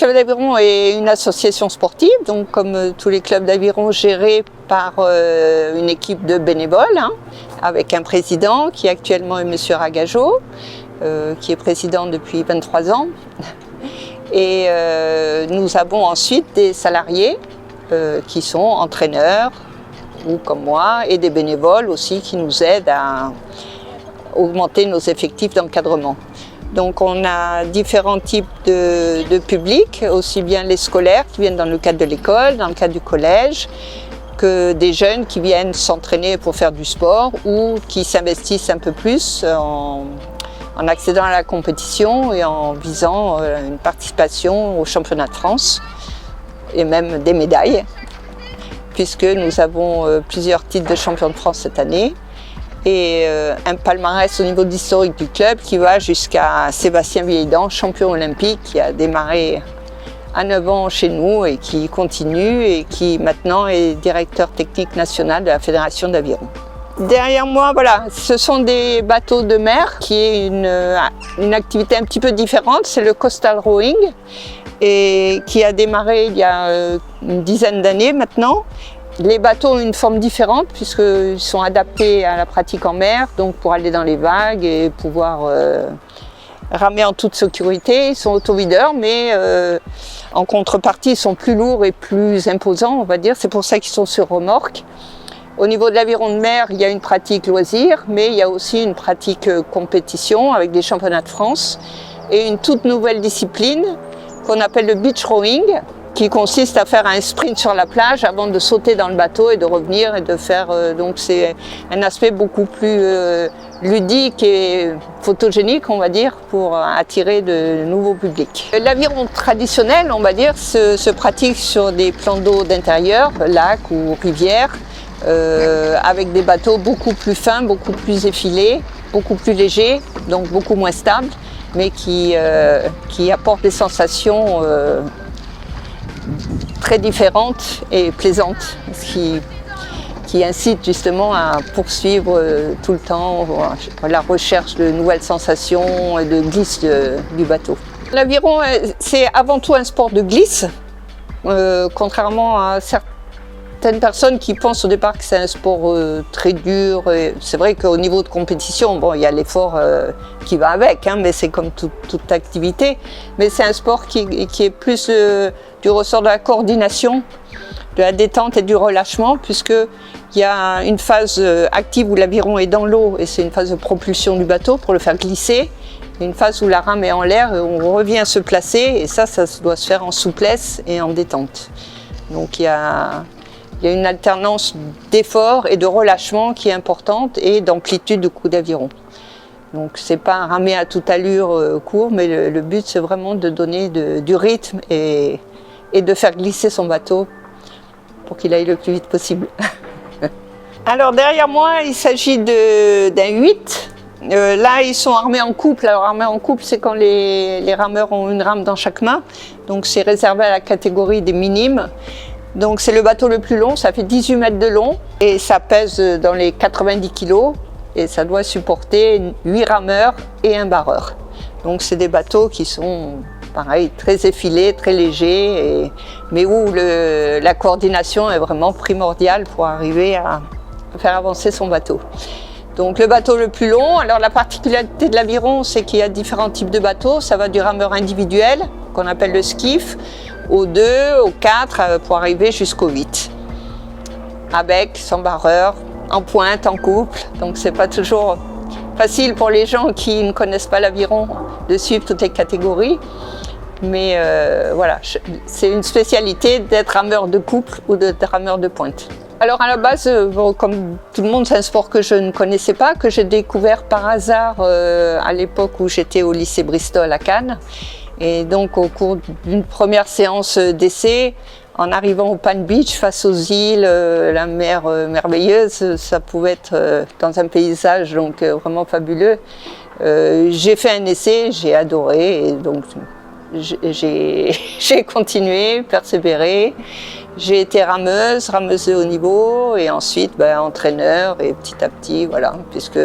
club d'aviron est une association sportive, donc comme tous les clubs d'aviron gérés par une équipe de bénévoles, hein, avec un président qui actuellement est M. Ragageau, qui est président depuis 23 ans. Et nous avons ensuite des salariés qui sont entraîneurs, ou comme moi, et des bénévoles aussi qui nous aident à augmenter nos effectifs d'encadrement. Donc on a différents types de publics, aussi bien les scolaires qui viennent dans le cadre de l'école, dans le cadre du collège, que des jeunes qui viennent s'entraîner pour faire du sport ou qui s'investissent un peu plus en accédant à la compétition et en visant une participation au championnat de France et même des médailles, puisque nous avons plusieurs titres de champion de France cette année et un palmarès au niveau d'historique du club qui va jusqu'à Sébastien Vieildan, champion olympique, qui a démarré à 9 ans chez nous et qui continue et qui maintenant est directeur technique national de la Fédération d'aviron. Derrière moi, voilà, ce sont des bateaux de mer qui est une activité un petit peu différente, c'est le coastal rowing et qui a démarré il y a une dizaine d'années maintenant. Les bateaux ont une forme différente puisqu'ils sont adaptés à la pratique en mer, donc pour aller dans les vagues et pouvoir ramer en toute sécurité. Ils sont autovideurs, mais en contrepartie, ils sont plus lourds et plus imposants, on va dire. C'est pour ça qu'ils sont sur remorque. Au niveau de l'aviron de mer, il y a une pratique loisir, mais il y a aussi une pratique compétition avec des championnats de France et une toute nouvelle discipline qu'on appelle le beach rowing, qui consiste à faire un sprint sur la plage avant de sauter dans le bateau et de revenir et de faire... donc c'est un aspect beaucoup plus ludique et photogénique, on va dire, pour attirer de nouveaux publics. L'aviron traditionnel, on va dire, se pratique sur des plans d'eau d'intérieur, lacs ou rivières, avec des bateaux beaucoup plus fins, beaucoup plus effilés, beaucoup plus légers, donc beaucoup moins stables, mais qui apportent des sensations très différentes et plaisantes, qui incite justement à poursuivre tout le temps la recherche de nouvelles sensations et de glisse du bateau. L'aviron, c'est avant tout un sport de glisse, contrairement à certaines personnes qui pensent au départ que c'est un sport très dur. C'est vrai qu'au niveau de compétition, bon, il y a l'effort qui va avec, hein, mais c'est comme toute activité. Mais c'est un sport qui est plus du ressort de la coordination, de la détente et du relâchement, puisqu'il y a une phase active où l'aviron est dans l'eau et c'est une phase de propulsion du bateau pour le faire glisser. Et une phase où la rame est en l'air et on revient se placer, et ça doit se faire en souplesse et en détente. Donc il y a une alternance d'effort et de relâchement qui est importante et d'amplitude de coup d'aviron. Donc c'est pas un ramer à toute allure court, mais le but c'est vraiment de donner du rythme et de faire glisser son bateau pour qu'il aille le plus vite possible. Alors derrière moi, il s'agit d'un 8. Là, ils sont armés en couple. Alors armés en couple, c'est quand les rameurs ont une rame dans chaque main. Donc c'est réservé à la catégorie des minimes. Donc c'est le bateau le plus long, ça fait 18 mètres de long et ça pèse dans les 90 kg et ça doit supporter 8 rameurs et un barreur. Donc c'est des bateaux qui sont pareil, très effilés, très légers, mais où la coordination est vraiment primordiale pour arriver à faire avancer son bateau. Donc le bateau le plus long, alors la particularité de l'aviron, c'est qu'il y a différents types de bateaux. Ça va du rameur individuel, qu'on appelle le skiff, au 2, au 4, pour arriver jusqu'au 8. Avec, sans barreur, en pointe, en couple. Donc c'est pas toujours facile pour les gens qui ne connaissent pas l'aviron de suivre toutes les catégories. Mais voilà, c'est une spécialité d'être rameur de couple ou d'être rameur de pointe. Alors à la base, comme tout le monde, c'est un sport que je ne connaissais pas, que j'ai découvert par hasard à l'époque où j'étais au lycée Bristol à Cannes. Et donc au cours d'une première séance d'essai, en arrivant au Palm Beach face aux îles, la mer merveilleuse, ça pouvait être dans un paysage donc vraiment fabuleux. J'ai fait un essai, j'ai adoré et donc j'ai continué, persévéré. J'ai été rameuse de haut niveau et ensuite entraîneur et petit à petit, voilà, puisque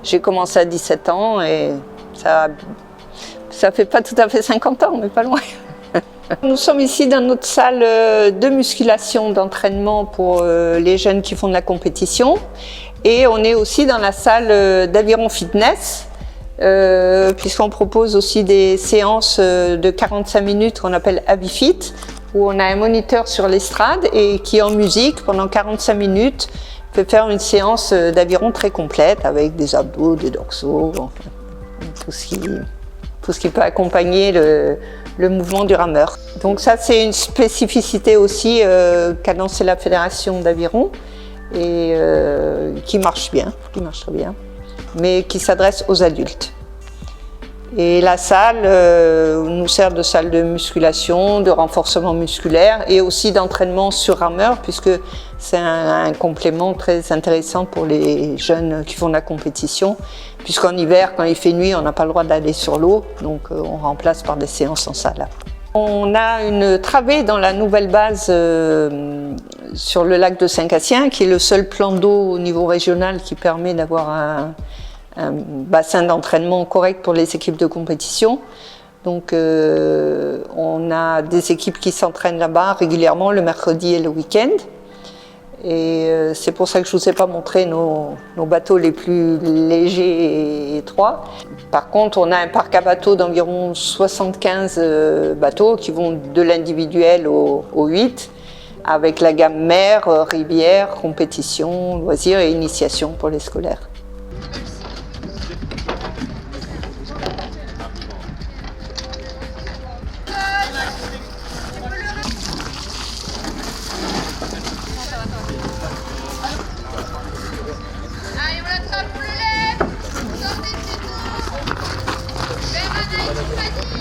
j'ai commencé à 17 ans et ça fait pas tout à fait 50 ans, mais pas loin. Nous sommes ici dans notre salle de musculation, d'entraînement pour les jeunes qui font de la compétition. Et on est aussi dans la salle d'aviron fitness, puisqu'on propose aussi des séances de 45 minutes qu'on appelle Avifit, où on a un moniteur sur l'estrade et qui en musique pendant 45 minutes peut faire une séance d'aviron très complète avec des abdos, des dorsaux, enfin, tout ce qui peut accompagner le mouvement du rameur. Donc ça, c'est une spécificité aussi qu'a lancé la Fédération d'aviron et qui marche très bien, mais qui s'adresse aux adultes. Et la salle nous sert de salle de musculation, de renforcement musculaire et aussi d'entraînement sur rameur, puisque c'est un complément très intéressant pour les jeunes qui font de la compétition, puisqu'en hiver, quand il fait nuit, on n'a pas le droit d'aller sur l'eau, donc on remplace par des séances en salle. On a une travée dans la nouvelle base sur le lac de Saint-Cassien, qui est le seul plan d'eau au niveau régional qui permet d'avoir un bassin d'entraînement correct pour les équipes de compétition. Donc on a des équipes qui s'entraînent là-bas régulièrement le mercredi et le week-end. Et c'est pour ça que je ne vous ai pas montré nos bateaux les plus légers et étroits. Par contre, on a un parc à bateaux d'environ 75 bateaux qui vont de l'individuel au 8, avec la gamme mer, rivière, compétition, loisirs et initiation pour les scolaires. Allez, on l'attrape, on le lève. Sortez, c'est tout. Vers Anaïs, vas-y.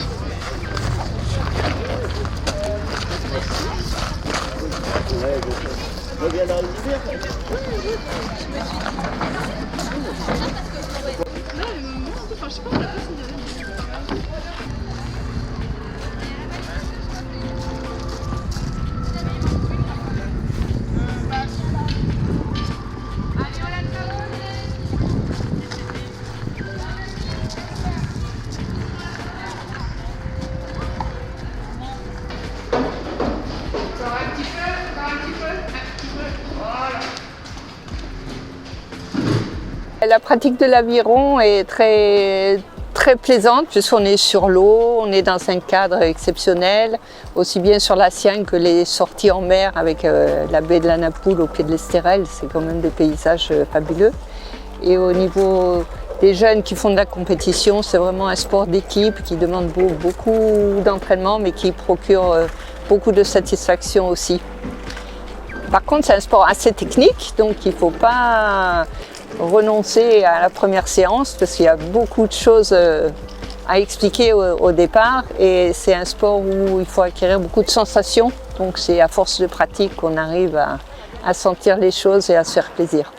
Je reviens dans l'hiver. La pratique de l'aviron est très plaisante puisqu'on est sur l'eau, on est dans un cadre exceptionnel, aussi bien sur la Sienne que les sorties en mer avec la baie de la Napoule au pied de l'Estérel, c'est quand même des paysages fabuleux. Et au niveau des jeunes qui font de la compétition, c'est vraiment un sport d'équipe qui demande beaucoup d'entraînement mais qui procure beaucoup de satisfaction aussi. Par contre, c'est un sport assez technique, donc il ne faut pas renoncer à la première séance parce qu'il y a beaucoup de choses à expliquer au départ et c'est un sport où il faut acquérir beaucoup de sensations, donc c'est à force de pratique qu'on arrive à sentir les choses et à se faire plaisir.